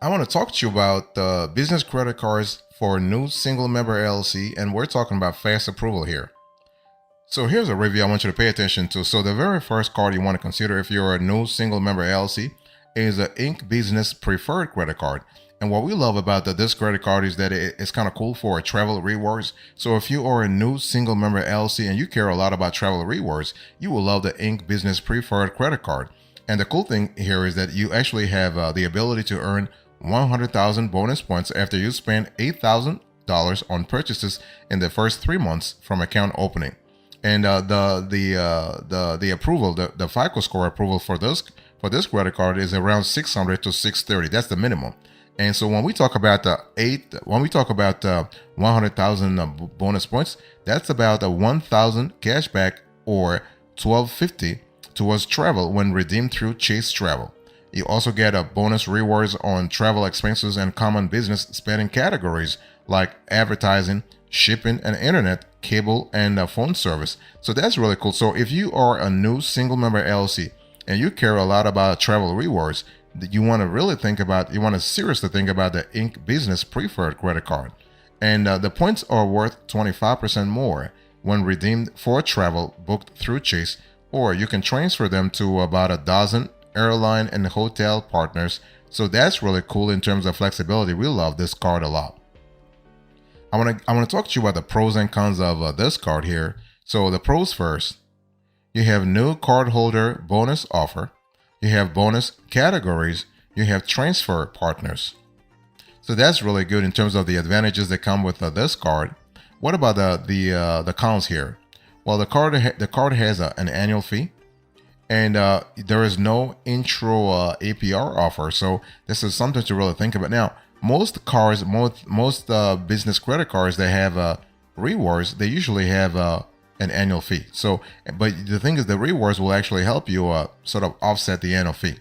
I want to talk to you about business credit cards for new single member LLC, and we're talking about fast approval here. So here's a review I want you to pay attention to. So the very first card you want to consider if you're a new single member LLC is the Inc. Business Preferred Credit Card. And what we love about this credit card is that it's kind of cool for travel rewards. So if you are a new single member LLC and you care a lot about travel rewards, you will love the Inc. Business Preferred Credit Card. And the cool thing here is that you actually have the ability to earn 100,000 bonus points after you spend $8,000 on purchases in the first 3 months from account opening. And the approval, the FICO score approval for this credit card is around 600 to 630. That's the minimum. And so when we talk about 100,000 bonus points, that's about a 1,000 cashback or 1250 towards travel when redeemed through Chase Travel. You also get a bonus rewards on travel expenses and common business spending categories like advertising, shipping, and internet, cable, and phone service. So that's really cool. So if you are a new single member LLC and you care a lot about travel rewards, you want to seriously think about the Inc. Business Preferred Credit Card. And the points are worth 25% more when redeemed for travel booked through Chase, or you can transfer them to about a dozen airline and hotel partners. So that's really cool in terms of flexibility. We love this card a lot. I want to talk to you about the pros and cons of this card here. So the pros first. You have new cardholder bonus offer. You have bonus categories. You have transfer partners. So that's really good in terms of the advantages that come with this card. What about the cons here? Well, the card has an annual fee, and there is no intro APR offer. So this is something to really think about. Now, most business credit cards that have rewards, they usually have an annual fee. So, but the thing is, the rewards will actually help you sort of offset the annual fee.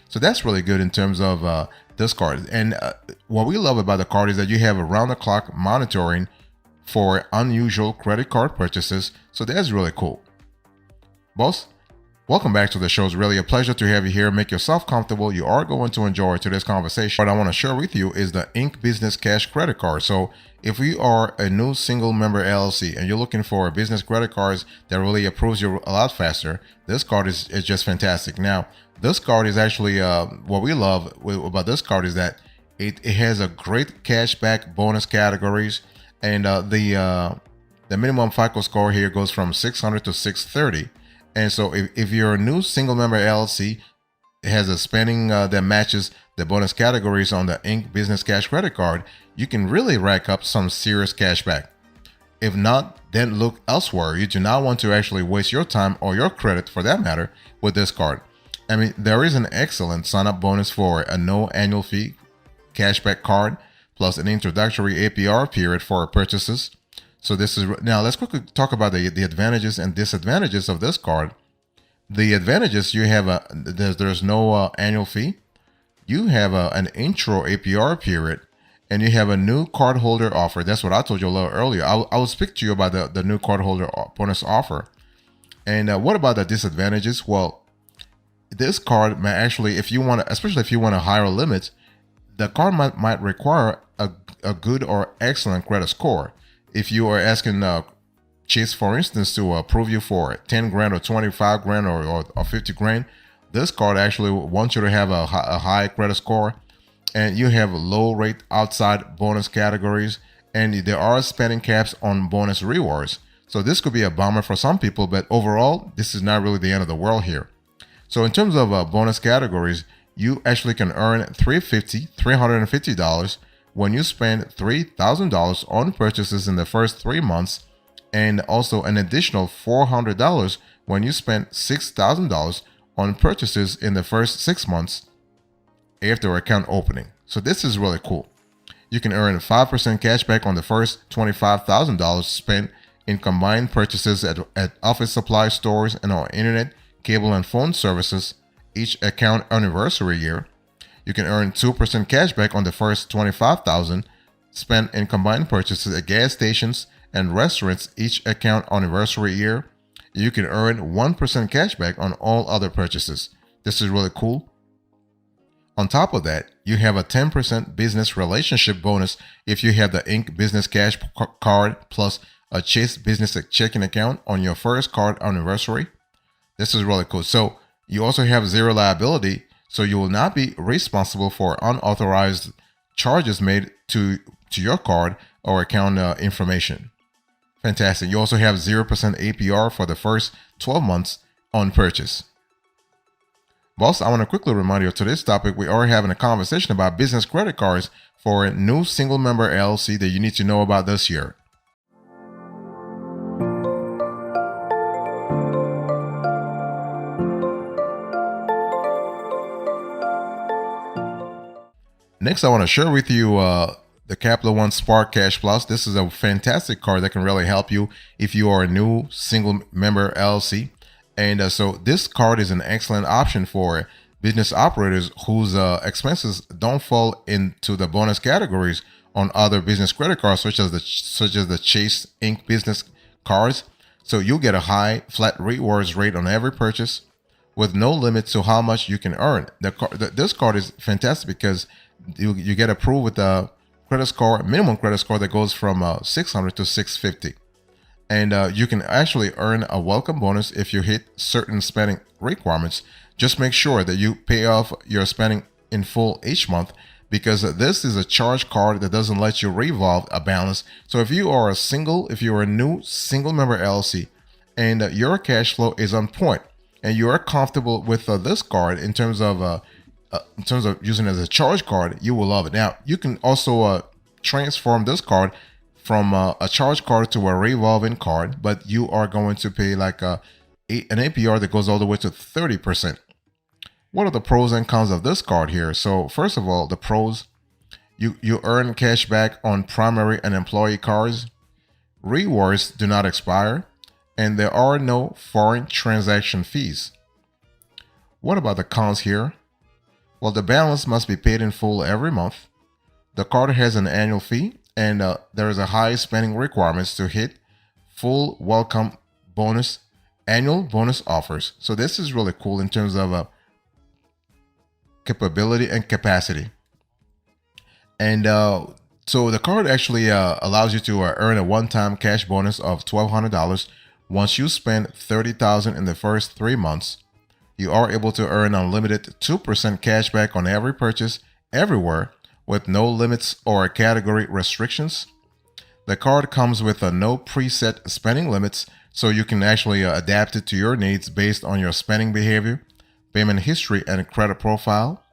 So that's really good in terms of this card. And what we love about the card is that you have around-the-clock monitoring for unusual credit card purchases. So that's really cool. Boss, welcome back to the show. It's really a pleasure to have you here. Make yourself comfortable. You are going to enjoy today's conversation. What I want to share with you is the Inc. Business Cash Credit Card. So if you are a new single member LLC and you're looking for a business credit cards that really approves you a lot faster, this card is just fantastic. Now, this card is actually what we love about this card is that it has a great cashback bonus categories, and the minimum FICO score here goes from 600 to 630. And so if you're a new single member LLC, it has a spending that matches the bonus categories on the Inc. Business Cash Credit Card, you can really rack up some serious cash back. If not, then look elsewhere. You do not want to actually waste your time or your credit for that matter with this card. I mean, there is an excellent sign-up bonus for a no annual fee cashback card, plus an introductory APR period for purchases. So this is now let's quickly talk about the advantages and disadvantages of this card. The advantages, you have there's no annual fee. You have an intro APR period, and you have a new cardholder offer. That's what I told you a little earlier. I will speak to you about the new cardholder bonus offer. And what about the disadvantages? Well, this card may actually, if you want to, especially if you want a higher limit, the card might require a good or excellent credit score. If you are asking Chase, for instance, to approve you for 10 grand or 25 grand or 50 grand, this card actually wants you to have a high credit score, and you have low rate outside bonus categories, and there are spending caps on bonus rewards. So this could be a bummer for some people, but overall, this is not really the end of the world here. So in terms of bonus categories, you actually can earn $350 when you spend $3,000 on purchases in the first 3 months, and also an additional $400 when you spend $6,000 on purchases in the first 6 months after account opening. So this is really cool. You can earn 5% cash back on the first $25,000 spent in combined purchases at office supply stores and on internet, cable, and phone services each account anniversary year. You can earn 2% cash back on the first $25,000 spent in combined purchases at gas stations and restaurants each account anniversary year. You can earn 1% cash back on all other purchases. This is really cool. On top of that, you have a 10% business relationship bonus if you have the Inc. Business Cash card plus a Chase Business checking account on your first card anniversary. This is really cool. So you also have zero liability, so you will not be responsible for unauthorized charges made to your card or account information. Fantastic. You also have 0% APR for the first 12 months on purchase. Boss, I want to quickly remind you of today's topic. We are having a conversation about business credit cards for a new single member LLC that you need to know about this year. Next, I want to share with you the Capital One Spark Cash Plus. This is a fantastic card that can really help you if you are a new single member LLC. And so this card is an excellent option for business operators whose expenses don't fall into the bonus categories on other business credit cards, such as the Chase Inc. business cards. So you'll get a high flat rewards rate on every purchase with no limit to how much you can earn. This card is fantastic because you get approved with a credit score, minimum credit score that goes from 600 to 650. And you can actually earn a welcome bonus if you hit certain spending requirements. Just make sure that you pay off your spending in full each month, because this is a charge card that doesn't let you revolve a balance. So if you are a new single member LLC and your cash flow is on point and you are comfortable with this card in terms of using it as a charge card, you will love it. Now, you can also transform this card from a charge card to a revolving card, but you are going to pay like an APR that goes all the way to 30%. What are the pros and cons of this card here? So first of all, the pros, you earn cash back on primary and employee cards. Rewards do not expire, and there are no foreign transaction fees. What about the cons here? Well, the balance must be paid in full every month. The card has an annual fee, and there is a high spending requirements to hit full welcome bonus, annual bonus offers. So this is really cool in terms of capability and capacity. And so the card actually allows you to earn a one-time cash bonus of $1,200 once you spend $30,000 in the first 3 months. You are able to earn unlimited 2% cash back on every purchase everywhere, with no limits or category restrictions. The card comes with no preset spending limits, so you can actually adapt it to your needs based on your spending behavior, payment history, and credit profile.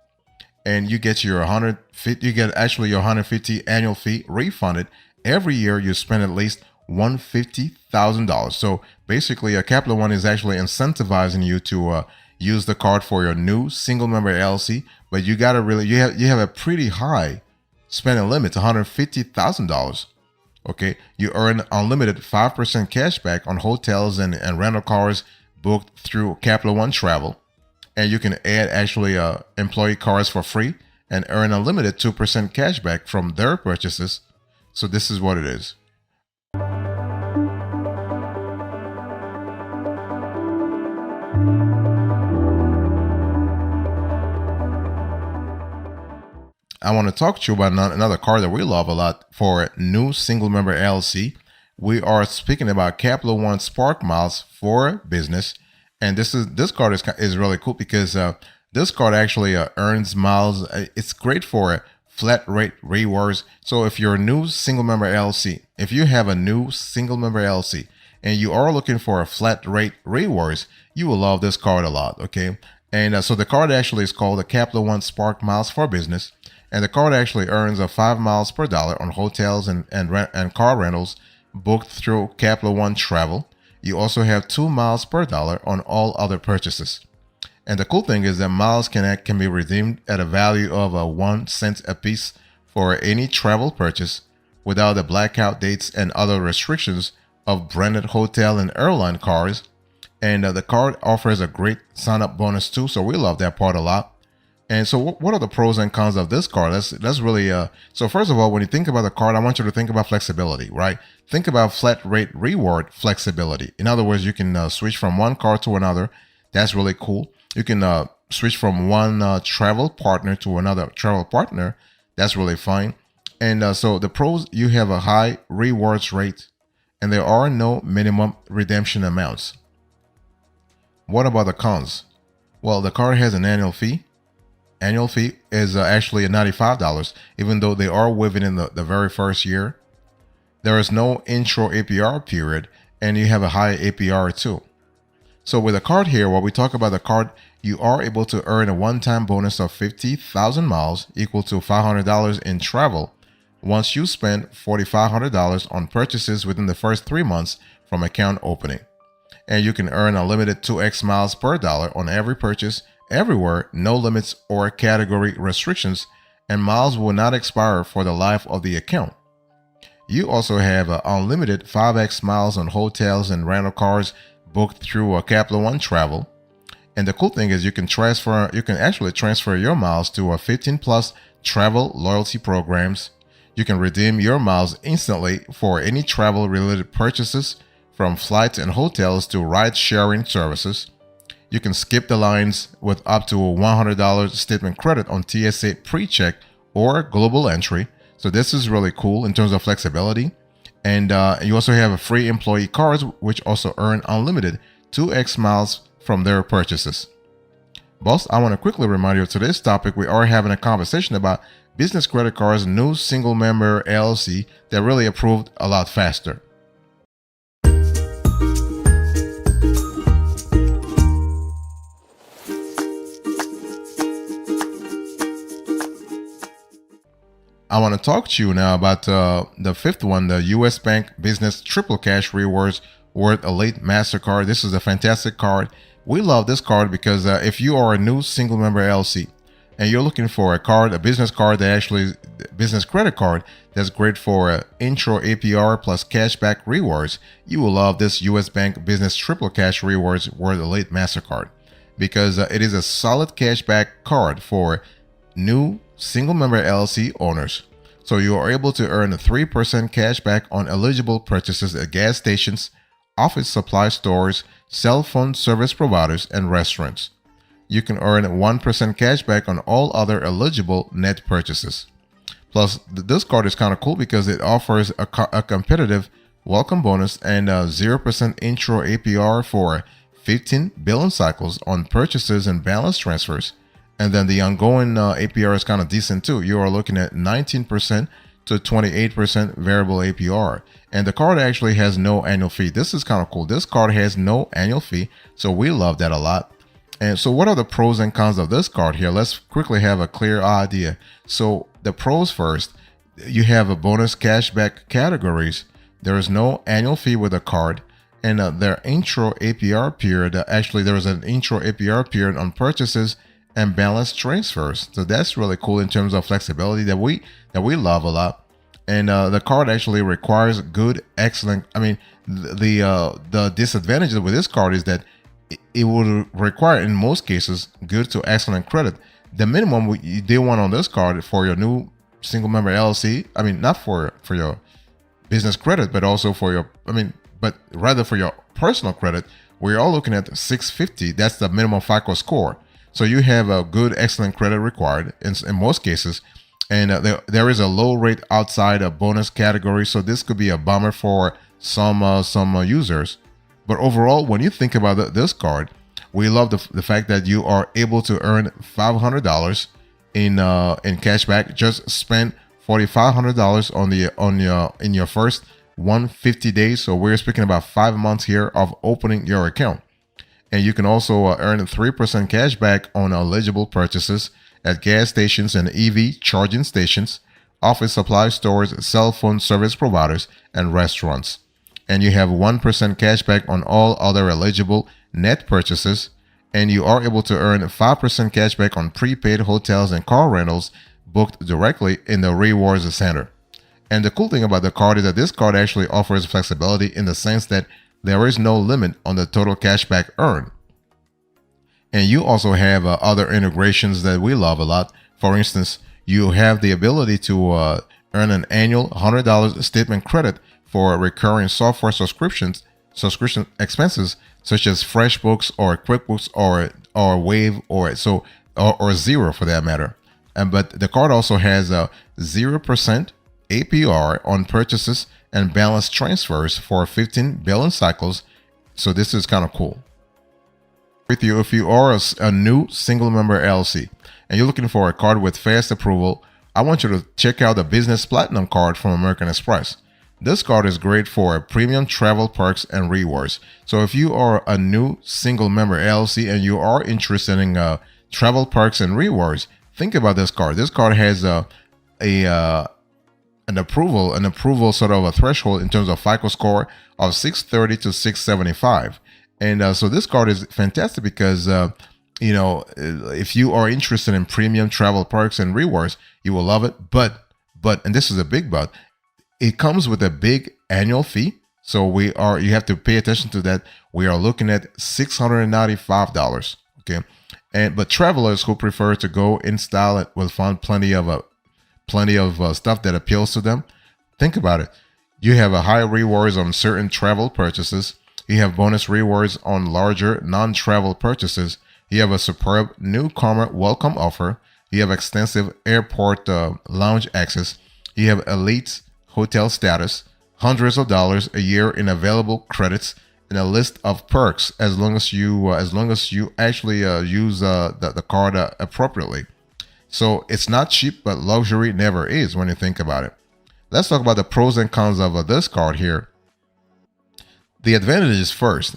And you get your $150 annual fee refunded every year you spend at least $150,000. So basically, Capital One is actually incentivizing you to use the card for your new single member LLC, but you gotta you have a pretty high spending limit, $150,000. Okay, you earn unlimited 5% cash back on hotels and rental cars booked through Capital One Travel, and you can add actually employee cars for free and earn a limited 2% cash back from their purchases. So this is what it is. I want to talk to you about another card that we love a lot for new single member LLC. We are speaking about Capital One Spark Miles for business, and this card is really cool because this card actually earns miles. It's great for flat rate rewards. So if you're a new single member LLC, if you have a new single member LLC and you are looking for a flat rate rewards, you will love this card a lot. Okay, and so the card actually is called the Capital One Spark Miles for business. And the card actually earns 5 miles per dollar on hotels and car rentals booked through Capital One Travel. You also have 2 miles per dollar on all other purchases. And the cool thing is that miles can be redeemed at a value of 1 cent a piece for any travel purchase without the blackout dates and other restrictions of branded hotel and airline cards. And the card offers a great sign-up bonus too, so we love that part a lot. And so what are the pros and cons of this card? That's really, so first of all, when you think about the card, I want you to think about flexibility, right? Think about flat rate reward flexibility. In other words, you can switch from one card to another. That's really cool. You can switch from one travel partner to another travel partner, that's really fine. And so the pros, you have a high rewards rate, and there are no minimum redemption amounts. What about the cons? Well, the card has an annual fee. Annual fee is actually $95, even though they are waiving in the very first year. There is no intro APR period, and you have a high APR too. So with a card here, while we talk about the card, you are able to earn a one-time bonus of 50,000 miles, equal to $500 in travel, once you spend $4,500 on purchases within the first 3 months from account opening. And you can earn a limited 2x miles per dollar on every purchase, everywhere, no limits or category restrictions, and miles will not expire for the life of the account. You also have unlimited 5x miles on hotels and rental cars booked through Capital One Travel. And the cool thing is you can actually transfer your miles to 15 plus travel loyalty programs. You can redeem your miles instantly for any travel related purchases, from flights and hotels to ride sharing services. You can skip the lines with up to $100 statement credit on TSA pre-check or global entry. So this is really cool in terms of flexibility. And you also have a free employee cards, which also earn unlimited 2x miles from their purchases. Boss, I want to quickly remind you of today's topic. We are having a conversation about business credit cards, new single member LLC that really approved a lot faster. I want to talk to you now about the fifth one, the US Bank Business Triple Cash Rewards Worth Elite MasterCard. This is a fantastic card. We love this card because if you are a new single member LLC and you're looking for a card, a business card that actually, business credit card that's great for intro APR plus cashback rewards, you will love this US Bank Business Triple Cash Rewards Worth Elite MasterCard, because it is a solid cashback card for new single member LLC owners. So you are able to earn a 3% cashback on eligible purchases at gas stations, office supply stores, cell phone service providers, and restaurants. You can earn 1% cashback on all other eligible net purchases. Plus, this card is kind of cool because it offers a competitive welcome bonus and a 0% intro APR for 15 billing cycles on purchases and balance transfers. And then the ongoing APR is kind of decent too. You are looking at 19% to 28% variable APR. And the card actually has no annual fee. This is kind of cool. This card has no annual fee, so we love that a lot. And so what are the pros and cons of this card here? Let's quickly have a clear idea. So the pros first, you have a bonus cashback categories. There is no annual fee with the card. And their intro APR period, actually there is an intro APR period on purchases and balance transfers. So that's really cool in terms of flexibility that we love a lot. And the card actually requires good, excellent. I mean, the disadvantages with this card is that it will require, in most cases, good to excellent credit. The minimum they want on this card for your new single member LLC, I mean, not for your business credit, but also for your, but rather for your personal credit, we're all looking at 650. That's the minimum FICO score. So you have a good, excellent credit required in most cases. And there is a low rate outside a bonus category. So this could be a bummer for some users. But overall, when you think about this card, we love the fact that you are able to earn $500 in cashback. Just spend $4,500 in your first 150 days. So we're speaking about 5 months here of opening your account. And you can also earn 3% cashback on eligible purchases at gas stations and EV charging stations, office supply stores, cell phone service providers, and restaurants. And you have 1% cashback on all other eligible net purchases. And you are able to earn 5% cashback on prepaid hotels and car rentals booked directly in the rewards center. And the cool thing about the card is that this card actually offers flexibility in the sense that there is no limit on the total cashback earned. And you also have other integrations that we love a lot. For instance, you have the ability to earn an annual $100 statement credit for recurring software subscription expenses such as FreshBooks or QuickBooks or or waive or zero for that matter. And but the card also has a 0% APR on purchases and balance transfers for 15 billing cycles. So this is kind of cool. With you, if you are a new single member LLC and you're looking for a card with fast approval, I want you to check out the Business Platinum card from American Express. This card is great for premium travel perks and rewards. So if you are a new single member LLC and you are interested in travel perks and rewards, think about this card. This card has an approval sort of a threshold in terms of FICO score of 630 to 675. And so this card is fantastic because, if you are interested in premium travel perks and rewards, you will love it. But, and this is a big but, it comes with a big annual fee. So you have to pay attention to that. We are looking at $695. Okay. But travelers who prefer to go in style will find plenty of stuff that appeals to them. Think about it. You have a high rewards on certain travel purchases. You have bonus rewards on larger non-travel purchases. You have a superb newcomer welcome offer. You have extensive airport lounge access. You have elite hotel status, hundreds of dollars a year in available credits, and a list of perks as long as you actually use the card appropriately. So it's not cheap, but luxury never is when you think about it. Let's talk about the pros and cons of this card here. The advantages first.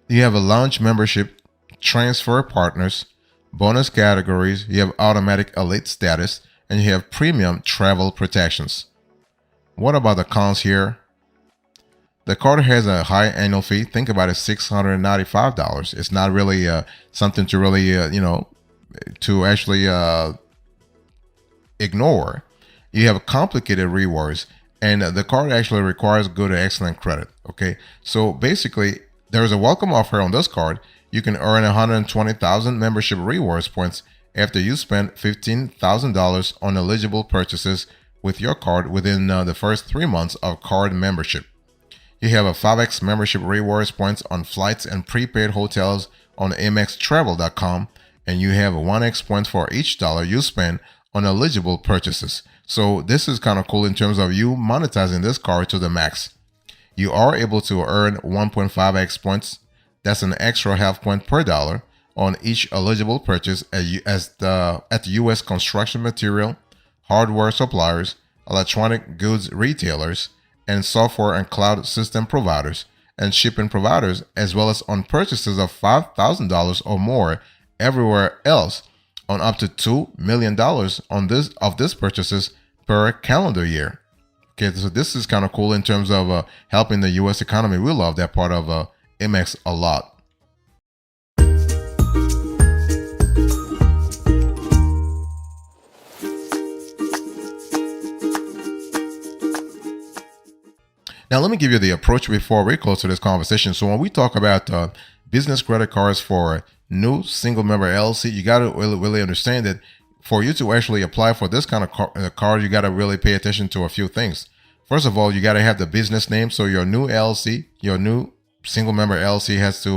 You have a lounge membership, transfer partners, bonus categories, you have automatic elite status, and you have premium travel protections. What about the cons here? The card has a high annual fee. Think about it, $695. It's not really something to really, to actually ignore. You have complicated rewards, and the card actually requires good or excellent credit. Okay, so basically, there's a welcome offer on this card. You can earn 120,000 membership rewards points after you spend $15,000 on eligible purchases with your card within the first 3 months of card membership. You have a 5x membership rewards points on flights and prepaid hotels on amextravel.com, and you have a 1x points for each dollar you spend on eligible purchases. So this is kind of cool in terms of you monetizing this card to the max. You are able to earn 1.5x points. That's an extra half point per dollar on each eligible purchase at the U.S. construction material, hardware suppliers, electronic goods retailers, and software and cloud system providers and shipping providers, as well as on purchases of $5,000 or more everywhere else, on up to $2 million on this purchases per calendar year. Okay, so this is kind of cool in terms of helping the U.S. economy. We love that part of Amex a lot. Now, let me give you the approach before we close to this conversation. So when we talk about business credit cards for new single member LLC, you got to really understand that for you to actually apply for this kind of card, you got to really pay attention to a few things. First of all, you got to have the business name. So your new LLC, your new single member LLC has to,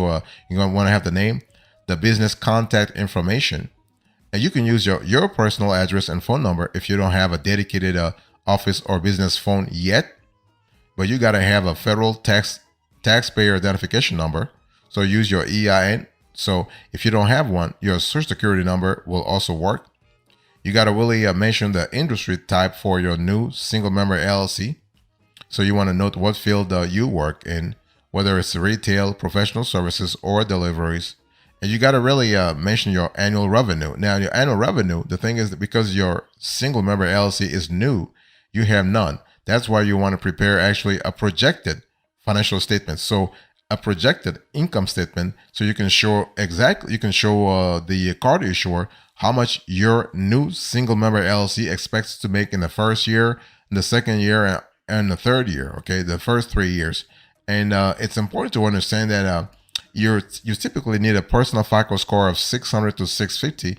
you're going to want to have the name, the business contact information. And you can use your personal address and phone number if you don't have a dedicated office or business phone yet. But you got to have a federal taxpayer identification number. So use your EIN. So if you don't have one, your social security number will also work. You got to really mention the industry type for your new single member LLC. So you want to note what field you work in, whether it's retail, professional services, or deliveries. And you got to really mention your annual revenue. Now, your annual revenue, the thing is that because your single member LLC is new, you have none. That's why you want to prepare actually a projected financial statement. So a projected income statement, so you can show the card issuer how much your new single member LLC expects to make in the first year, in the second year, and the third year. Okay, the first 3 years. And it's important to understand that you typically need a personal FICO score of 600 to 650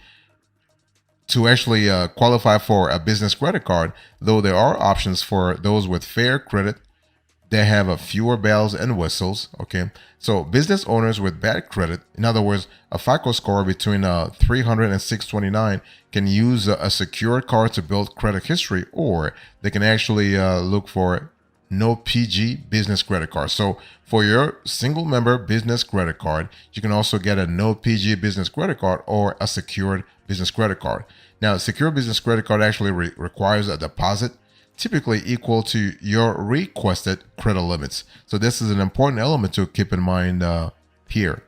to actually qualify for a business credit card, though there are options for those with fair credit. they have a fewer bells and whistles. Okay, so business owners with bad credit, in other words, a FICO score between 300 and 629, can use a secured card to build credit history, or they can actually look for no PG business credit card. So for your single member business credit card, you can also get a no PG business credit card or a secured business credit card. Now, a secure business credit card actually requires a deposit typically equal to your requested credit limits. So this is an important element to keep in mind here.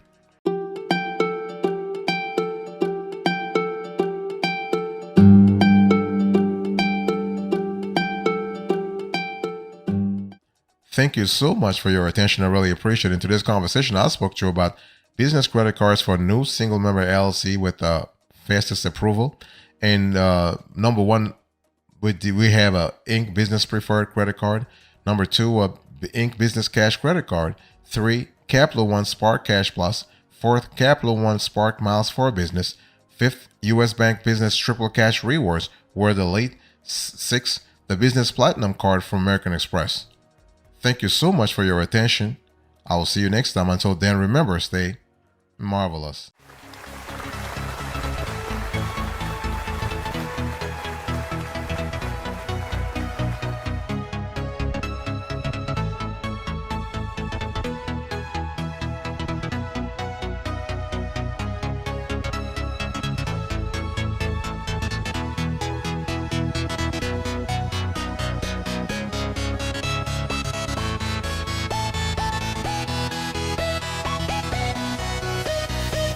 Thank you so much for your attention. I really appreciate it. In today's conversation, I spoke to you about business credit cards for new single member LLC with fastest approval. And number one, we have a Inc. Business Preferred Credit Card. Number two, a Inc. Business Cash Credit Card. 3, Capital One Spark Cash Plus. 4th, Capital One Spark Miles for Business. 5th, U.S. Bank Business Triple Cash Rewards were the late. 6th, the Business Platinum Card from American Express. Thank you so much for your attention. I will see you next time. Until then, remember, stay marvelous.